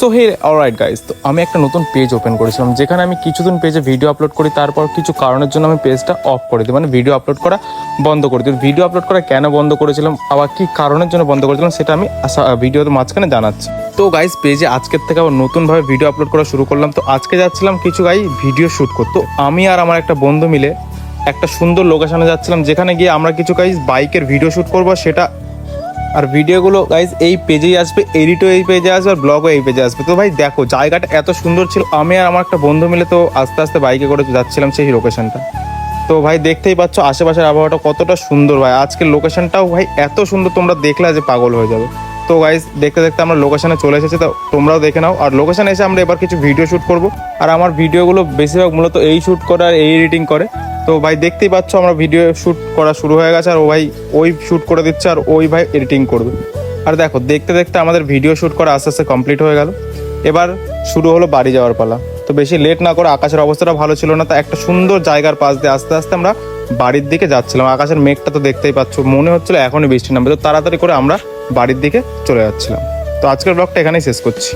So hey alright guys, তো আমি একটা নতুন পেজ ওপেন করেছিলাম যেখানে আমি কিছুদিন পেজে ভিডিও আপলোড করি, তারপর কিছু কারণের জন্য আমি পেজটা অফ করে দিই, মানে ভিডিও আপলোড করা বন্ধ করে দিই। ভিডিও আপলোড করা কেন বন্ধ করেছিলাম, আবার কী কারণের জন্য বন্ধ করেছিলাম সেটা আমি ভিডিওর মাঝখানে জানাচ্ছি। তো গাইস, পেজে আজকের থেকে আবার নতুনভাবে ভিডিও আপলোড করা শুরু করলাম। তো আজকে যাচ্ছিলাম কিছু ভিডিও শ্যুট করতে। তো আমি আর আমার একটা বন্ধু মিলে একটা সুন্দর লোকেশনে যাচ্ছিলাম, যেখানে গিয়ে আমরা কিছু বাইকের ভিডিও শ্যুট করবো। সেটা আর ভিডিওগুলো এই পেজেই আসবে, এডিটও এই পেজে আসবে, আর ব্লগও এই পেজে আসবে। তো দেখো, জায়গাটা এত সুন্দর ছিল। আমি আর আমার একটা বন্ধু মিলে তো আস্তে আস্তে বাইকে করে যাচ্ছিলাম সেই লোকেশনটা। তো দেখতেই পাচ্ছ আশেপাশের আবহাওয়াটা কতটা সুন্দর। আজকের লোকেশনটাও এত সুন্দর, তোমরা দেখলে যে পাগল হয়ে যাবে। তো দেখতে দেখতে আমরা লোকেশনে চলে এসেছি, তো তোমরাও দেখে নাও। আর লোকেশনে এসে আমরা এবার কিছু ভিডিও শ্যুট করব। আর আমার ভিডিওগুলো বেশিরভাগ মূলত এই শ্যুট করে আর এই এডিটিং করে। তো দেখতেই পাচ্ছ আমরা ভিডিও শ্যুট করা শুরু হয়ে গেছে, আর ওই শ্যুট করে দিচ্ছে, আর ওই এডিটিং করবে। আর দেখো, দেখতে দেখতে আমাদের ভিডিও শ্যুট করা আস্তে আস্তে কমপ্লিট হয়ে গেল। এবার শুরু হলো বাড়ি যাওয়ার পালা। তো বেশি লেট না করে, আকাশের অবস্থাটা ভালো ছিল না, তা একটা সুন্দর জায়গার পাশ দিয়ে আস্তে আস্তে আমরা বাড়ির দিকে যাচ্ছিলাম। আকাশের মেঘটা তো দেখতেই পাচ্ছ, মনে হচ্ছিল এখনই বৃষ্টি নামবে। তো তাড়াতাড়ি করে আমরা বাড়ির দিকে চলে যাচ্ছিলাম। তো আজকের ব্লগটা এখানেই শেষ করছি।